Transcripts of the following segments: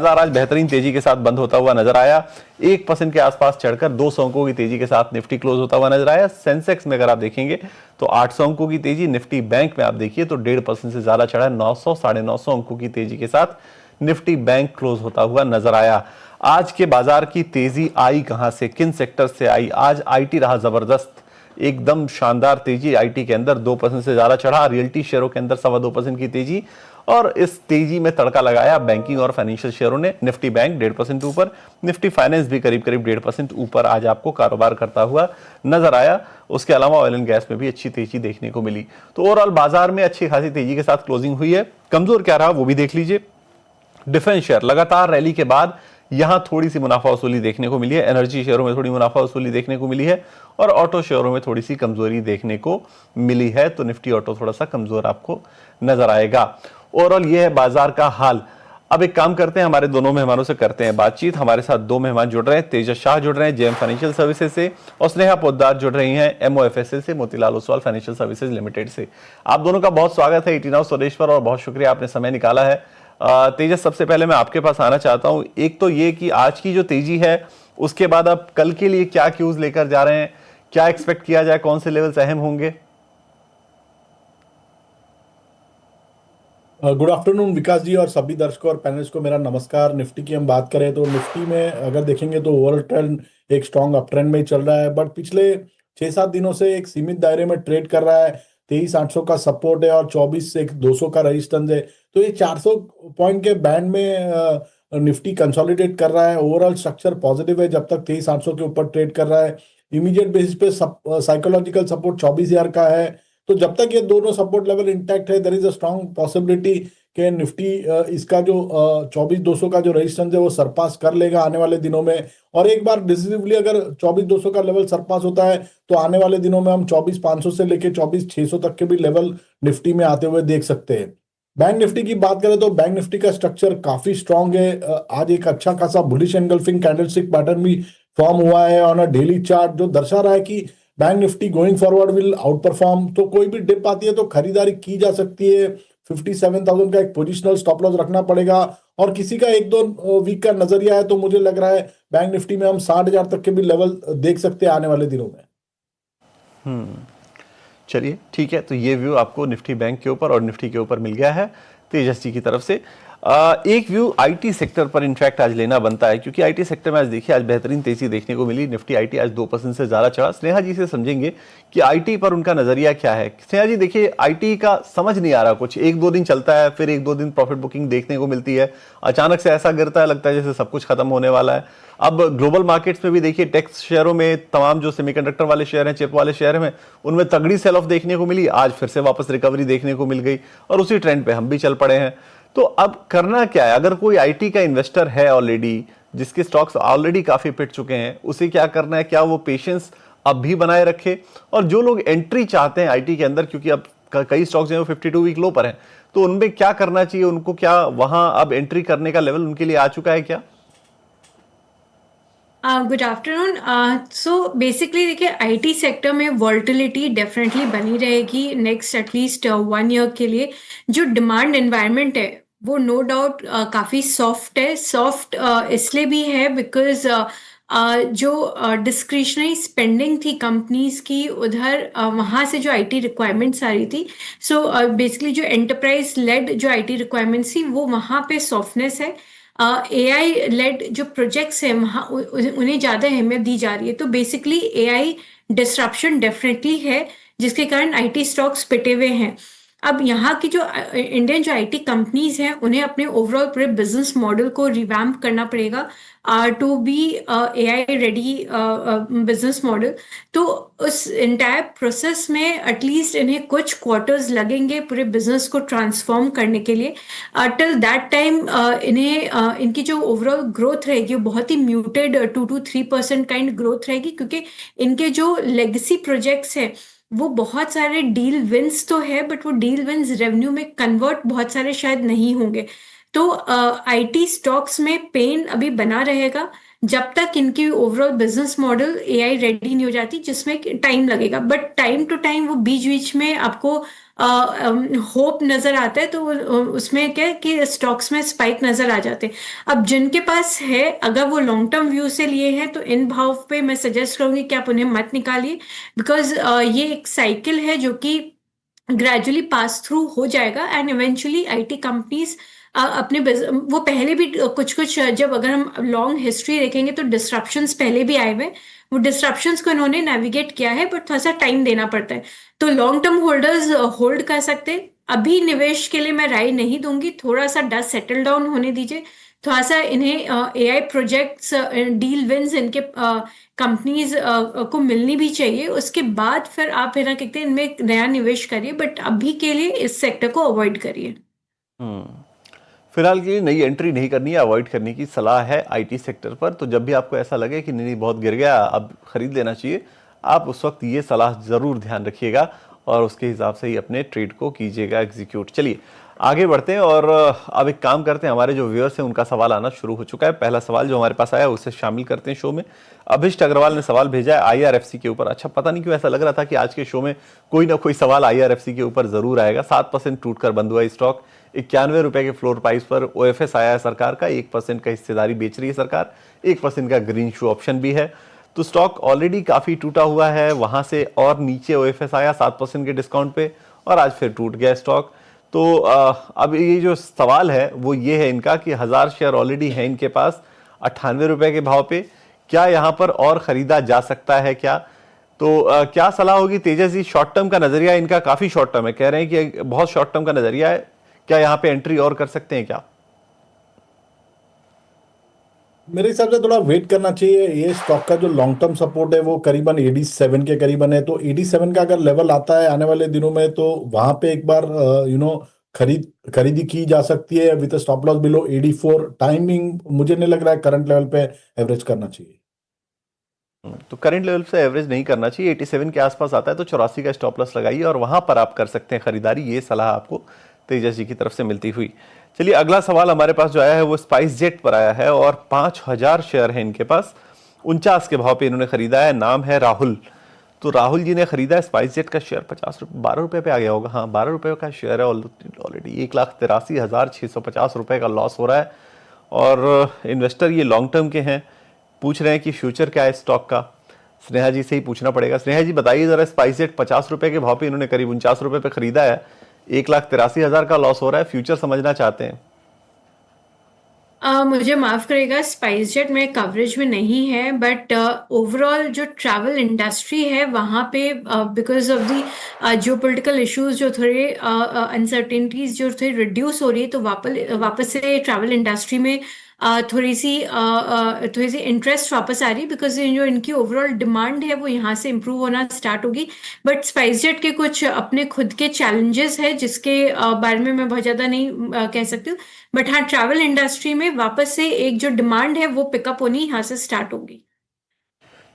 बाजार आज बेहतरीन तेजी के साथ बंद होता हुआ नजर आया। 1% के आसपास चढ़कर 200 अंकों की तेजी के साथ निफ्टी क्लोज होता हुआ नजर आया। सेंसेक्स में अगर आप देखेंगे तो 800 अंकों की तेजी, निफ्टी बैंक में आप देखिए तो 1.5% से ज्यादा चढ़ा है। 900 साढ़े 900 अंकों की तेजी के साथ निफ्टी बैंक क्लोज होता हुआ नजर आया। आज के बाजार की तेजी आई कहां से, किन सेक्टर से आई? आज आईटी रहा जबरदस्त, एकदम शानदार तेजी आईटी के अंदर 2% से ज्यादा चढ़ा। रियल्टी शेयरों के अंदर 2.25% की तेजी, और इस तेजी में तड़का लगाया बैंकिंग और फाइनेंशियल शेयरों ने। निफ्टी बैंक 1.5% ऊपर, निफ्टी फाइनेंस भी करीब करीब 1.5% ऊपर आज आपको कारोबार करता हुआ नजर आया। उसके अलावा ऑयल एंड गैस में भी अच्छी तेजी देखने को मिली। तो ओवरऑल बाजार में अच्छी खासी तेजी के साथ क्लोजिंग हुई है। कमजोर क्या रहा वो भी देख लीजिए। डिफेंस शेयर लगातार रैली के बाद यहां थोड़ी सी मुनाफा वसूली देखने को मिली है। एनर्जी शेयरों में थोड़ी मुनाफा वसूली देखने को मिली है, और ऑटो शेयरों में थोड़ी सी कमजोरी देखने को मिली है। तो निफ्टी ऑटो थोड़ा सा कमजोर आपको नजर आएगा। ओवरऑल ये है बाजार का हाल। अब एक काम करते हैं, हमारे दोनों मेहमानों से करते हैं बातचीत। हमारे साथ दो मेहमान जुड़ रहे हैं। तेजस शाह जुड़ रहे हैं जेएम फाइनेंशियल सर्विसेज से, और स्नेहा पोद्दार जुड़ रही हैं एमओएफएसएल से, Motilal Oswal financial services limited से। आप दोनों का बहुत स्वागत है ईटी नाउ स्वदेश पर, और बहुत शुक्रिया आपने समय निकाला है। तेजस, सबसे पहले मैं आपके पास आना चाहता हूं। एक तो ये कि आज की जो तेजी है उसके बाद आप कल के लिए क्या क्यूज लेकर जा रहे हैं, क्या एक्सपेक्ट किया जाए, कौन से लेवल्स अहम होंगे? गुड आफ्टरनून विकास जी और सभी दर्शकों और पैनलिस्ट को मेरा नमस्कार। निफ्टी की हम बात करें तो निफ्टी में अगर देखेंगे तो ओवरऑल ट्रेंड एक स्ट्रॉन्ग अप ट्रेंड में ही चल रहा है, बट पिछले 6-7 दिनों से एक सीमित दायरे में ट्रेड कर रहा है। 23,800 का सपोर्ट है और 24 से 200 का रेजिस्टेंस है। तो ये 400 पॉइंट के बैंड में निफ्टी कंसोलिडेट कर रहा है। ओवरऑल स्ट्रक्चर पॉजिटिव है जब तक 23,800 के ऊपर ट्रेड कर रहा है। इमीडिएट बेसिस पे साइकोलॉजिकल सपोर्ट 24,000 का है। तो जब तक ये दोनों सपोर्ट लेवल इंटैक्ट है, there is a strong possibility कि निफ्टी इसका जो 24,200 का जो रेजिस्टेंस है वो सरपास कर लेगा आने वाले दिनों में। और एक बार डिसिसिवली अगर 24,200 का लेवल सरपास होता है तो आने वाले दिनों में हम 24,500 से लेके 24,600 तक के भी लेवल निफ्टी में आते हुए देख सकते हैं। बैंक निफ्टी की बात करें तो बैंक निफ्टी का स्ट्रक्चर काफी स्ट्रांग है। आज एक अच्छा खासा बुलिश एंगल्फिंग कैंडलस्टिक पैटर्न भी फॉर्म हुआ है ऑन अ डेली चार्ट, जो दर्शा रहा है कि bank Nifty going forward will out perform. तो कोई भी डिप आती है तो खरीदारी की जा सकती है। 57,000 का एक पोजिशनल स्टॉप लॉस रखना पड़ेगा, और किसी का 1-2 वीक का नजरिया है तो मुझे लग रहा है बैंक निफ्टी में हम 60,000 तक के भी लेवल देख सकते हैं आने वाले दिनों में। चलिए ठीक है, तो ये व्यू आपको निफ्टी बैंक के ऊपर और निफ्टी के ऊपर मिल गया है तेजस जी की तरफ से। एक व्यू आईटी सेक्टर पर इनफैक्ट आज लेना बनता है, क्योंकि आईटी सेक्टर में आज देखिए आज बेहतरीन तेजी देखने को मिली। निफ्टी आईटी आज 2% से ज्यादा चढ़ा। स्नेहा जी से समझेंगे कि आईटी पर उनका नजरिया क्या है। स्नेहा जी देखिए, आईटी का समझ नहीं आ रहा कुछ, 1-2 दिन चलता है, फिर 1-2 दिन प्रॉफिट बुकिंग देखने को मिलती है, अचानक से ऐसा गिरता है, लगता है जैसे सब कुछ खत्म होने वाला है। अब ग्लोबल मार्केट्स में भी देखिए टेक्स शेयरों में तमाम जो सेमीकंडक्टर वाले शेयर हैं, चिप वाले शेयर हैं, उनमें तगड़ी सेल ऑफ देखने को मिली। आज फिर से वापस रिकवरी देखने को मिल गई, और उसी ट्रेंड पे हम भी चल पड़े हैं। तो अब करना क्या है? अगर कोई आईटी का इन्वेस्टर है ऑलरेडी, जिसके स्टॉक्स ऑलरेडी काफी पिट चुके हैं, उसे क्या करना है? क्या वो पेशेंस अब भी बनाए रखे? और जो लोग एंट्री चाहते हैं आईटी के अंदर, क्योंकि अब कई स्टॉक्स हैं वो 52 वीक लो पर हैं, तो उनमें क्या करना चाहिए उनको? क्या वहां अब एंट्री करने का लेवल उनके लिए आ चुका है क्या? Good afternoon. सो बेसिकली देखिए, आईटी सेक्टर में वॉल्टिलिटी डेफिनेटली बनी रहेगी नेक्स्ट एटलीस्ट 1 ईयर के लिए। जो डिमांड एनवायरनमेंट है वो नो डाउट काफ़ी सॉफ्ट है। सॉफ्ट इसलिए भी है बिकॉज जो डिस्क्रिशनरी स्पेंडिंग थी कंपनीज की उधर, वहाँ से जो आईटी रिक्वायरमेंट्स आ रही थी, सो बेसिकली जो एंटरप्राइज लेड जो आईटी रिक्वायरमेंट्स थी वो वहाँ पे सॉफ्टनेस है। एआई लेड जो प्रोजेक्ट्स हैं वहाँ उन्हें ज़्यादा अहमियत दी जा रही है। तो बेसिकली एआई डिस्ट्रप्शन डेफिनेटली है, जिसके कारण आईटी स्टॉक्स पिटे हुए हैं। अब यहाँ की जो इंडियन जो आईटी कंपनीज हैं उन्हें अपने ओवरऑल पूरे बिजनेस मॉडल को रिवैम्प करना पड़ेगा to be AI ready business model. तो उस एंटायर प्रोसेस में एटलीस्ट इन्हें कुछ क्वार्टर्स लगेंगे पूरे बिजनेस को ट्रांसफॉर्म करने के लिए। टिल दैट टाइम इन्हें इनकी जो ओवरऑल ग्रोथ रहेगी वो बहुत ही म्यूटेड 2 to 3% काइंड ग्रोथ रहेगी, क्योंकि इनके जो लेगेसी प्रोजेक्ट्स हैं वो बहुत सारे डील विंस तो है, बट वो डील विंस रेवेन्यू में कन्वर्ट बहुत सारे शायद नहीं होंगे। तो आईटी स्टॉक्स में पेन अभी बना रहेगा जब तक इनकी overall business model AI ready नहीं हो जाती, जिसमें टाइम लगेगा। बट टाइम टू टाइम वो बीच बीच में आपको होप नजर आता है, तो उसमें क्या है कि स्टॉक्स में स्पाइक नजर आ जाते हैं। अब जिनके पास है, अगर वो लॉन्ग टर्म व्यू से लिए हैं, तो इन भाव पे मैं सजेस्ट करूंगी कि आप उन्हें मत निकालिए, बिकॉज ये एक साइकिल है जो कि ग्रेजुअली पास थ्रू हो जाएगा, एंड इवेंचुअली आईटी कंपनीज अपने वो पहले भी कुछ कुछ, जब अगर हम लॉन्ग हिस्ट्री देखेंगे तो डिस्ट्रप्शंस पहले भी आए हुए हैं। वो डिस्ट्रप्शंस को इन्होंने नेविगेट किया है, बट थोड़ा सा टाइम देना पड़ता है। तो लॉन्ग टर्म होल्डर्स होल्ड कर सकते हैं। अभी निवेश के लिए मैं राय नहीं दूंगी, थोड़ा सा डस्ट सेटल डाउन होने दीजिए। थोड़ा सा इन्हें एआई प्रोजेक्ट्स, डील विंस इनके कंपनीज को मिलनी भी चाहिए, उसके बाद फिर आप है ना कहते हैं इनमें एक नया निवेश करिए, बट अभी के लिए इस सेक्टर को अवॉइड करिए। फिलहाल के लिए नई एंट्री नहीं करनी है, अवॉइड करने की सलाह है आईटी सेक्टर पर। तो जब भी आपको ऐसा लगे कि नहीं बहुत गिर गया, अब खरीद लेना चाहिए, आप उस वक्त ये सलाह जरूर ध्यान रखिएगा और उसके हिसाब से ही अपने ट्रेड को कीजिएगा एग्जीक्यूट। चलिए आगे बढ़ते हैं और अब एक काम करते हैं, हमारे जो व्यूअर्स हैं उनका सवाल आना शुरू हो चुका है। पहला सवाल जो हमारे पास आया उसे शामिल करते हैं शो में। अभिष्ट अग्रवाल ने सवाल भेजा है आईआरएफसी के ऊपर। अच्छा, पता नहीं क्यों ऐसा लग रहा था कि आज के शो में कोई ना कोई सवाल आईआरएफसी के ऊपर जरूर आएगा। 7% टूटकर बंद हुआ स्टॉक, 91 रुपए के फ्लोर प्राइस पर ओएफएस आया है सरकार का, 1% का हिस्सेदारी बेच रही है सरकार, 1% का ग्रीन शू ऑप्शन भी है। तो स्टॉक ऑलरेडी काफी टूटा हुआ है, वहां से और नीचे ओएफएस आया 7% के डिस्काउंट पे और आज फिर टूट गया स्टॉक। तो अब ये जो सवाल है वो ये है इनका कि 1000 शेयर ऑलरेडी है इनके पास 98 रुपए के भाव पे, क्या यहाँ पर और खरीदा जा सकता है क्या? तो क्या सलाह होगी तेजस जी? शॉर्ट टर्म का नजरिया इनका काफी शॉर्ट टर्म है, कह रहे हैं कि बहुत शॉर्ट टर्म का नजरिया है, क्या यहाँ पे एंट्री और कर सकते हैं क्या? मेरे हिसाब से थोड़ा वेट करना चाहिए। ये स्टॉक का जो लॉन्ग टर्म सपोर्ट है वो करीबन 87 के करीबन है, तो 87 का अगर लेवल आता है आने वाले दिनों में तो वहां पे एक बार खरीदी की जा सकती है with stop loss below 84। Timing मुझे नहीं लग रहा है करंट लेवल पे एवरेज करना चाहिए। तो करंट लेवल से एवरेज नहीं करना चाहिए, 87 के आसपास आता है तो 84 का स्टॉप लॉस लगाइए और वहां पर आप कर सकते हैं खरीदारी। ये सलाह आपको तेजस जी की तरफ से मिलती हुई। चलिए अगला सवाल हमारे पास जो आया है वो स्पाइस जेट पर आया है और 5000 शेयर है इनके पास, 49 के भाव पे इन्होंने खरीदा है। नाम है राहुल। तो राहुल जी ने खरीदा है स्पाइस जेट का शेयर 12 रुपए पे आ गया होगा, हाँ 12 रुपए का शेयर है ऑलरेडी। 1,83,650 रुपए का लॉस हो रहा है और इन्वेस्टर ये लॉन्ग टर्म के हैं, पूछ रहे हैं कि फ्यूचर क्या है स्टॉक का। स्नेहा जी से ही पूछना पड़ेगा। स्नेहा जी बताइए जरा, स्पाइस जेट 50 रुपए के भाव पे इन्होंने करीब 49 रुपए पे खरीदा है, 1,83,000 का लॉस हो रहा है, फ्यूचर समझना चाहते हैं। मुझे माफ करेगा, स्पाइस जेट में कवरेज में नहीं है, बट ओवरऑल जो ट्रैवल इंडस्ट्री है वहाँ पे बिकॉज ऑफ दी जो पोलिटिकल इश्यूज, जो थोड़े अनसर्टेनिटीज जो थोड़ी रिड्यूस हो रही है, तो वापस से ट्रैवल इंडस्ट्री में थोड़ी सी इंटरेस्ट वापस आ रही है, बिकॉज जो इनकी ओवरऑल डिमांड है वो यहाँ से इम्प्रूव होना स्टार्ट होगी। बट स्पाइस जेट के कुछ अपने खुद के चैलेंजेस है जिसके बारे में मैं बहुत ज़्यादा नहीं कह सकती हूँ। बट हाँ, ट्रैवल इंडस्ट्री में वापस से एक जो डिमांड है वो पिकअप होनी यहाँ से स्टार्ट होगी।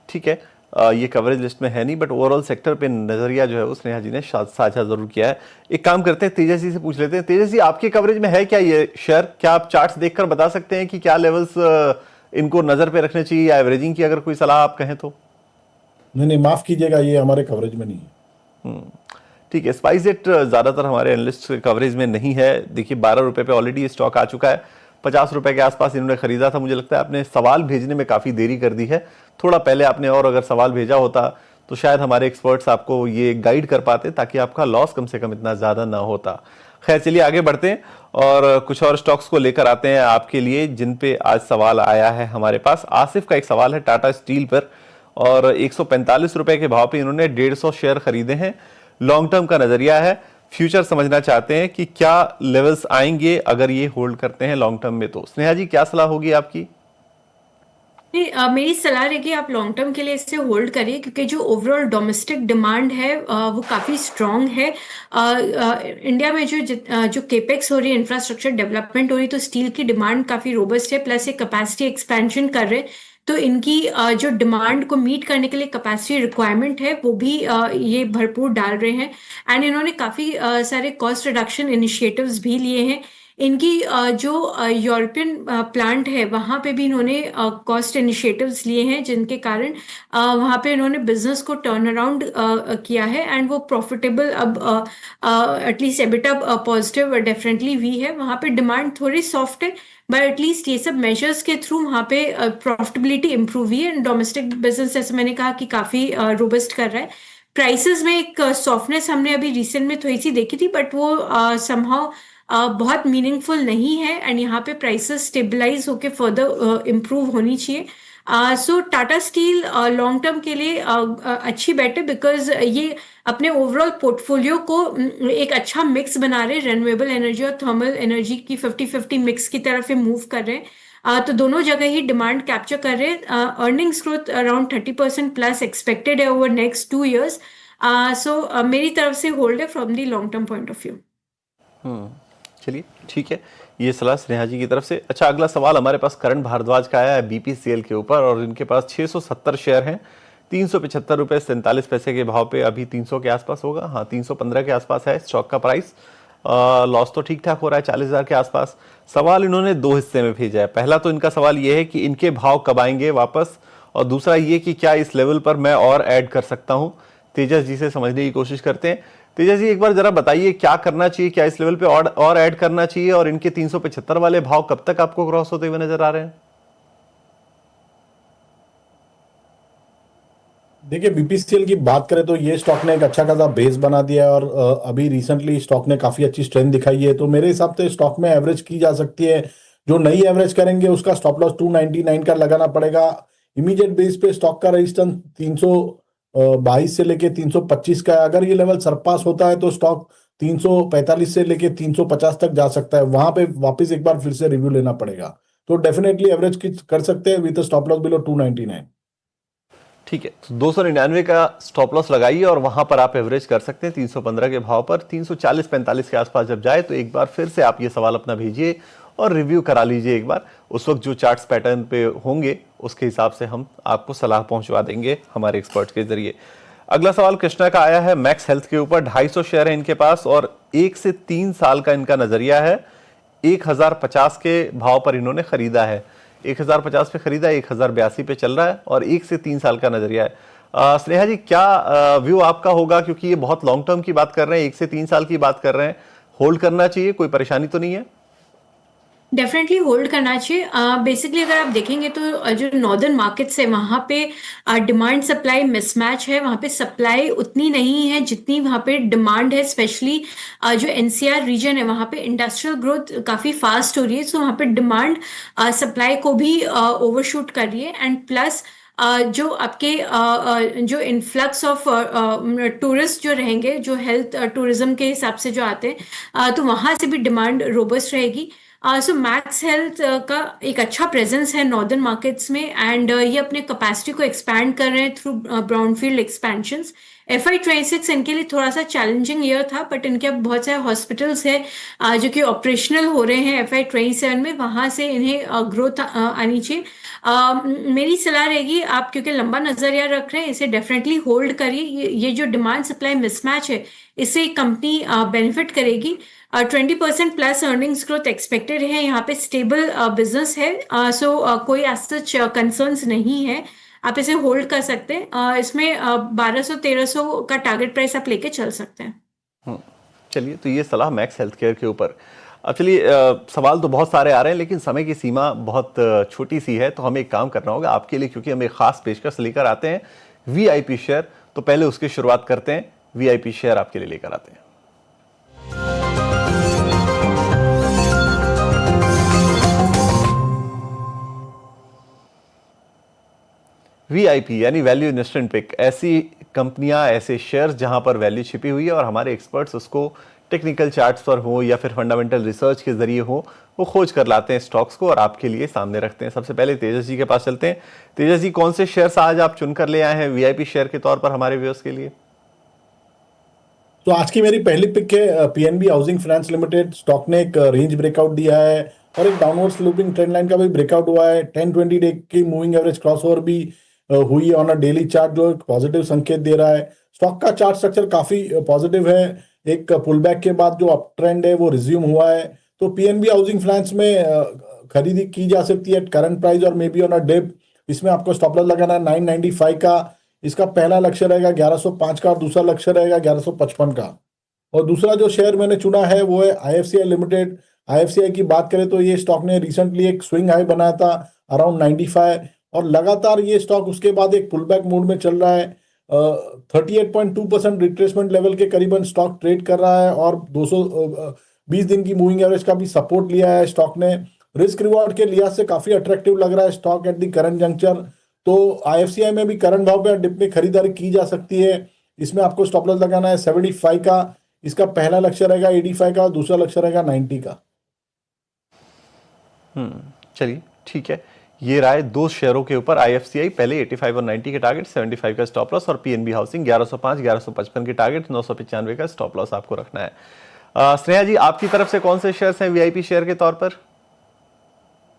ठीक है, ये कवरेज लिस्ट में है नहीं, बट ओवरऑल सेक्टर पे नजरिया जो है वो स्नेहा जी ने साझा जरूर किया है। एक काम करते हैं, तेजस जी से पूछ लेते हैं। तेजस जी, आपके कवरेज में है क्या ये शेयर? क्या आप चार्ट्स देखकर बता सकते हैं कि क्या लेवल्स इनको नजर पे रखने चाहिए या एवरेजिंग की अगर कोई सलाह आप कहें तो? नहीं, माफ कीजिएगा, ये हमारे कवरेज में नहीं है। ठीक है, स्पाइस जेट ज्यादातर हमारे एनालिस्ट कवरेज में नहीं है। देखिए 12 रुपए पे ऑलरेडी स्टॉक आ चुका है, 50 रुपए के आसपास इन्होंने खरीदा था। मुझे लगता है आपने सवाल भेजने में काफी देरी कर दी है, थोड़ा पहले आपने और अगर सवाल भेजा होता तो शायद हमारे एक्सपर्ट्स आपको ये गाइड कर पाते ताकि आपका लॉस कम से कम इतना ज्यादा ना होता। खैर चलिए आगे बढ़ते हैं और कुछ और स्टॉक्स को लेकर आते हैं आपके लिए जिन पे आज सवाल आया है हमारे पास। आसिफ का एक सवाल है टाटा स्टील पर और 145 रुपए के भाव पे इन्होंने 150 शेयर खरीदे हैं। लॉन्ग टर्म का नजरिया है, फ्यूचर समझना चाहते हैं कि क्या लेवल्स आएंगे अगर ये होल्ड करते हैं लॉन्ग टर्म में। तो स्नेहा जी क्या सलाह होगी आपकी? मेरी सलाह रहेगी आप लॉन्ग टर्म के लिए इसे होल्ड करिए, क्योंकि जो ओवरऑल डोमेस्टिक डिमांड है वो काफ़ी स्ट्रांग है। इंडिया में जो केपेक्स हो रही है, इंफ्रास्ट्रक्चर डेवलपमेंट हो रही है, तो स्टील की डिमांड काफ़ी रोबस्ट है, प्लस ये कैपेसिटी एक्सपेंशन कर रहे हैं। तो इनकी जो डिमांड को मीट करने के लिए कैपेसिटी रिक्वायरमेंट है वो भी ये भरपूर डाल रहे हैं। एंड इन्होंने काफ़ी सारे कॉस्ट रिडक्शन इनिशिएटिव्स भी लिए हैं। इनकी जो यूरोपियन प्लांट है वहाँ पे भी इन्होंने कॉस्ट इनिशिएटिव्स लिए हैं, जिनके कारण वहाँ पे इन्होंने बिजनेस को टर्न अराउंड किया है एंड वो प्रॉफिटेबल अब एटलीस्ट एबिटा पॉजिटिव डेफिनेटली हुई है। वहाँ पे डिमांड थोड़ी सॉफ्ट है, बट एटलीस्ट ये सब मेजर्स के थ्रू वहाँ पे प्रॉफिटेबिलिटी इंप्रूव हुई है। डोमेस्टिक बिजनेस जैसे मैंने कहा कि काफ़ी रोबस्ट कर रहा है। प्राइसेस में एक सॉफ्टनेस हमने अभी रिसेंट में थोड़ी सी देखी थी, बट वो समहाउ बहुत मीनिंगफुल नहीं है एंड यहाँ पे प्राइसेस स्टेबलाइज होके फर्दर इम्प्रूव होनी चाहिए। सो टाटा स्टील लॉन्ग टर्म के लिए अच्छी बेट है, बिकॉज ये अपने ओवरऑल पोर्टफोलियो को एक अच्छा मिक्स बना रहे हैं, रेन्यूएबल एनर्जी और थर्मल एनर्जी की 50-50 मिक्स की तरफ मूव कर रहे हैं। तो दोनों जगह ही डिमांड कैप्चर कर रहे हैं। Earnings growth around 30% plus expected है ओवर नेक्स्ट 2 years। सो मेरी तरफ से होल्ड है from the long term point of view. चलिए ठीक है, ये सलाह स्नेहा जी की तरफ से। अच्छा, अगला सवाल हमारे पास करण भारद्वाज का आया है बीपीसीएल के ऊपर, और इनके पास 670 शेयर हैं, 375 रुपये 47 पैसे के भाव पे, अभी 300 के आसपास होगा, हाँ 315 के आसपास है स्टॉक का प्राइस। लॉस तो ठीक ठाक हो रहा है 40,000 के आसपास। सवाल इन्होंने दो हिस्से में भेजा है। पहला तो इनका सवाल ये है कि इनके भाव कब आएंगे वापस, और दूसरा ये कि क्या इस लेवल पर मैं और ऐड कर सकता हूं। तेजस जी से समझने की कोशिश करते हैं। तेजस जी, एक बार जरा बताइए क्या करना चाहिए, क्या इस लेवल पे और ऐड करना चाहिए, और इनके 375 वाले भाव कब तक आपको क्रॉस होते हुए नजर आ रहे हैं? देखिए, बीपीसीएल की बात करें तो ये स्टॉक ने एक अच्छा खासा बेस बना दिया है, और अभी रिसेंटली स्टॉक ने काफी अच्छी स्ट्रेंथ दिखाई है। तो मेरे हिसाब से स्टॉक में एवरेज की जा सकती है। जो नई एवरेज करेंगे उसका स्टॉप लॉस 299 का लगाना पड़ेगा। इमीडिएट बेस पे स्टॉक का रेजिस्टेंस 322 से लेके 325 का है। अगर ये लेवल सरपास होता है तो स्टॉक 345 से लेके 350 तक जा सकता है। वहां पे वापस एक बार फिर से रिव्यू लेना पड़ेगा। तो डेफिनेटली एवरेज की कर सकते हैं विद स्टॉप लॉस बिलो 299। ठीक है, तो 299 का स्टॉप लॉस लगाइए और वहां पर आप एवरेज कर सकते हैं 315 के भाव पर। 340-45 के आसपास जब जाए तो एक बार फिर से आप ये सवाल अपना भेजिए और रिव्यू करा लीजिए एक बार। उस वक्त जो चार्ट्स पैटर्न पे होंगे उसके हिसाब से हम आपको सलाह पहुंचवा देंगे हमारे एक्सपर्ट के जरिए। अगला सवाल कृष्णा का आया है मैक्स हेल्थ के ऊपर। 250 शेयर है इनके पास और 1 से 3 साल का इनका नजरिया है। 1050 के भाव पर इन्होंने खरीदा है। 1050 पे खरीदा, 1082 पे चल रहा है और 1 से 3 साल का नजरिया है। स्नेहा जी, क्या व्यू आपका होगा, क्योंकि ये बहुत लॉन्ग टर्म की बात कर रहे हैं, 1 से 3 साल की बात कर रहे हैं, होल्ड करना चाहिए, कोई परेशानी तो नहीं है? डेफिनेटली होल्ड करना चाहिए। बेसिकली अगर आप देखेंगे तो जो नॉर्दर्न मार्केट्स है वहाँ पे डिमांड सप्लाई मिसमैच है। वहाँ पे सप्लाई उतनी नहीं है जितनी वहाँ पे डिमांड है। स्पेशली जो एनसीआर रीजन है वहाँ पे इंडस्ट्रियल ग्रोथ काफ़ी फास्ट हो रही है, सो वहाँ पे डिमांड सप्लाई को भी ओवरशूट कर रही है। एंड प्लस जो आपके जो इन्फ्लक्स ऑफ टूरिस्ट जो रहेंगे, जो हेल्थ टूरिज्म के हिसाब से जो आते हैं, तो वहाँ से भी डिमांड रोबस्ट रहेगी। सो मैक्स हेल्थ का एक अच्छा प्रेजेंस है नॉर्दर्न मार्केट्स में, एंड ये अपने कैपेसिटी को एक्सपैंड कर रहे हैं थ्रू ब्राउनफील्ड एक्सपेंशंस। FY26 इनके लिए थोड़ा सा चैलेंजिंग ईयर था, बट इनके अब बहुत सारे हॉस्पिटल्स हैं जो कि ऑपरेशनल हो रहे हैं FY27 में, वहाँ से इन्हें ग्रोथ आनी चाहिए। मेरी सलाह रहेगी, आप क्योंकि लंबा नजरिया रख रहे हैं, इसे डेफिनेटली होल्ड करिए। ये जो डिमांड सप्लाई मिसमैच है इससे कंपनी बेनिफिट करेगी। 20% प्लस अर्निंग्स ग्रोथ एक्सपेक्टेड है। यहाँ पे स्टेबल बिजनेस है, सो कोई सच कंसर्न्स नहीं है। आप इसे होल्ड कर सकते हैं। इसमें 1200-1300 का टारगेट प्राइस आप लेके चल सकते हैं। चलिए, तो ये सलाह मैक्स हेल्थ केयर के ऊपर। अब चलिए, सवाल तो बहुत सारे आ रहे हैं लेकिन समय की सीमा बहुत छोटी सी है, तो हमें एक काम करना होगा आपके लिए, क्योंकि हम एक खास पेशकश लेकर आते हैं VIP शेयर। तो पहले उसकी शुरुआत करते हैं। VIP शेयर आपके लिए लेकर आते हैं। VIP यानी वैल्यू इन्वेस्टमेंट पिक, ऐसी कंपनियां, ऐसे शेयर्स जहां पर वैल्यू छिपी हुई है और हमारे एक्सपर्ट्स उसको टेक्निकल चार्ट्स पर हो या फिर फंडामेंटल रिसर्च के जरिए हो, वो खोज कर लाते हैं स्टॉक्स को और आपके लिए सामने रखते हैं। सबसे पहले तेजस जी के पास चलते हैं। तेजस जी, कौन से शेयर्स आज आप चुनकर ले आए हैं VIP शेयर के तौर पर हमारे व्यूअर्स के लिए? तो आज की मेरी पहली पिक है PNB housing finance limited. Stock ने एक रेंज ब्रेकआउट दिया है और एक डाउनवर्ड स्लोपिंग ट्रेंड लाइन का भी ब्रेकआउट हुआ है। 10-20 डे की मूविंग एवरेज क्रॉसओवर भी हुई ऑन अ डेली चार्ट, जो एक पॉजिटिव संकेत दे रहा है। स्टॉक का चार्ट स्ट्रक्चर काफी पॉजिटिव है। एक पुल बैक के बाद जो अप ट्रेंड है वो रिज्यूम हुआ है। तो पीएनबी हाउसिंग फाइनेंस में खरीदी की जा सकती है करंट प्राइस और may be on a dip. इसमें आपको स्टॉप लॉस लगाना है 995 का। इसका पहला लक्ष्य रहेगा 1105 का और दूसरा लक्ष्य रहेगा 1155 का। और दूसरा जो शेयर मैंने चुना है वो है आईएफसीआई लिमिटेड। आईएफसीआई की बात करें तो ये स्टॉक ने रिसेंटली एक स्विंग हाई बनाया था अराउंड 95 और लगातार ये स्टॉक उसके बाद एक पुल बैक मोड में चल रहा है। 38.2% रिट्रेसमेंट लेवल के करीबन स्टॉक ट्रेड कर रहा है और 220 दिन की मूविंग एवरेज का भी सपोर्ट लिया है स्टॉक ने। रिस्क रिवॉर्ड के लिहाज से काफी अट्रैक्टिव लग रहा है stock at the current juncture. तो आईएफसीआई में भी करंट भाव पे डिप में खरीदारी की जा सकती है। इसमें आपको स्टॉप लॉस लगाना है 75 का। इसका पहला लक्ष्य रहेगा 85 का और दूसरा लक्ष्य रहेगा 90 का। चलिए ठीक है, ये राय दो शेयरों के ऊपर। आईएफसीआई पहले 85 और 90 के टारगेट, 75 का स्टॉप लॉस, और पीएनबी हाउसिंग 1105 1155 के टारगेट, 995 का स्टॉप लॉस आपको रखना है। स्नेहा जी, आपकी तरफ से कौन से शेयर्स हैं वीआईपी शेयर के तौर पर?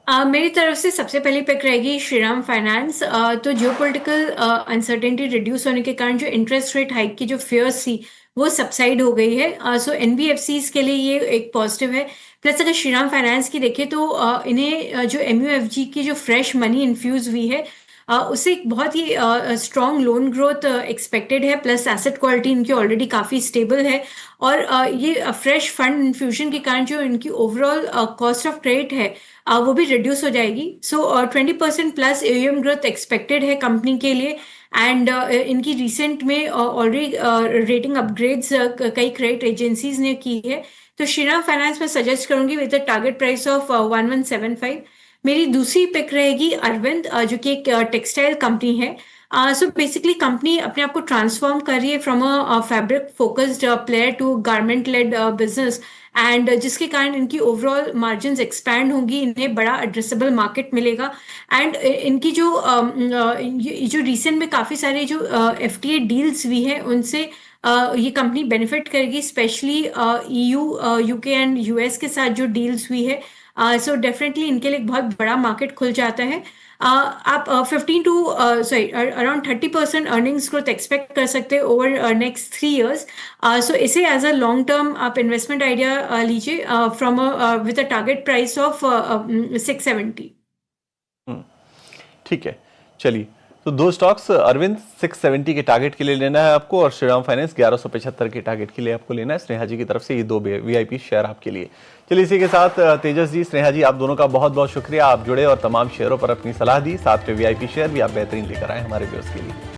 मेरी तरफ से सबसे पहली पिक रहेगी श्रीराम फाइनेंस। तो जियोपॉलिटिकल अनसर्टेनिटी रिड्यूस होने के कारण जो इंटरेस्ट रेट हाइक की जो फियर्स थी वो सबसाइड हो गई है। सो एनबीएफसीज के लिए ये एक पॉजिटिव है। प्लस अगर श्रीराम फाइनेंस की देखें तो इन्हें जो एमयूएफजी की जो फ्रेश मनी इन्फ्यूज हुई है उससे एक बहुत ही स्ट्रॉन्ग लोन ग्रोथ एक्सपेक्टेड है। प्लस एसेट क्वालिटी इनकी ऑलरेडी काफ़ी स्टेबल है और ये फ्रेश फंड इन्फ्यूजन के कारण जो इनकी ओवरऑल कॉस्ट ऑफ क्रेडिट है वो भी रिड्यूस हो जाएगी। सो 20% प्लस एयूएम ग्रोथ एक्सपेक्टेड है कंपनी के लिए। एंड इनकी रिसेंट में ऑलरेडी रेटिंग अपग्रेड्स कई क्रेडिट एजेंसीज ने की है। तो श्रीराम फाइनेंस में सजेस्ट करूंगी with the target price of 1175। मेरी दूसरी पिक रहेगी अरविंद, जो कि एक टेक्सटाइल कंपनी है। सो बेसिकली कंपनी अपने आप को ट्रांसफॉर्म कर रही है from a fabric focused player to garment led business, and जिसके कारण इनकी ओवरऑल मार्जिन्स एक्सपैंड होंगी, इन्हें बड़ा एड्रेसेबल मार्केट मिलेगा। एंड इनकी जो रिसेंट में काफ़ी सारे जो एफटीए डील्स भी हैं उनसे ये कंपनी बेनिफिट करेगी, specially EU, UK and US के साथ जो डील्स हुई है। सो डेफिनेटली इनके लिए एक बहुत बड़ा मार्केट खुल जाता है। आप 15 to around 30% earnings growth expect कर सकते हैं ओवर नेक्स्ट 3 years। सो इसे एज अ लॉन्ग टर्म आप इन्वेस्टमेंट आइडिया लीजिए from with a target price of 670। ठीक है, चलिए, तो दो स्टॉक्स अरविंद 670 के टारगेट के लिए लेना है आपको और श्रीराम फाइनेंस 1175 के टारगेट के लिए आपको लेना है। स्नेहा जी की तरफ से ये दो वीआईपी शेयर आपके लिए। चलिए, इसी के साथ तेजस जी, स्नेहा जी, आप दोनों का बहुत बहुत शुक्रिया। आप जुड़े और तमाम शेयरों पर अपनी सलाह दी, साथ में वीआईपी शेयर भी आप बेहतरीन लेकर आए हमारे व्यूअर्स के लिए।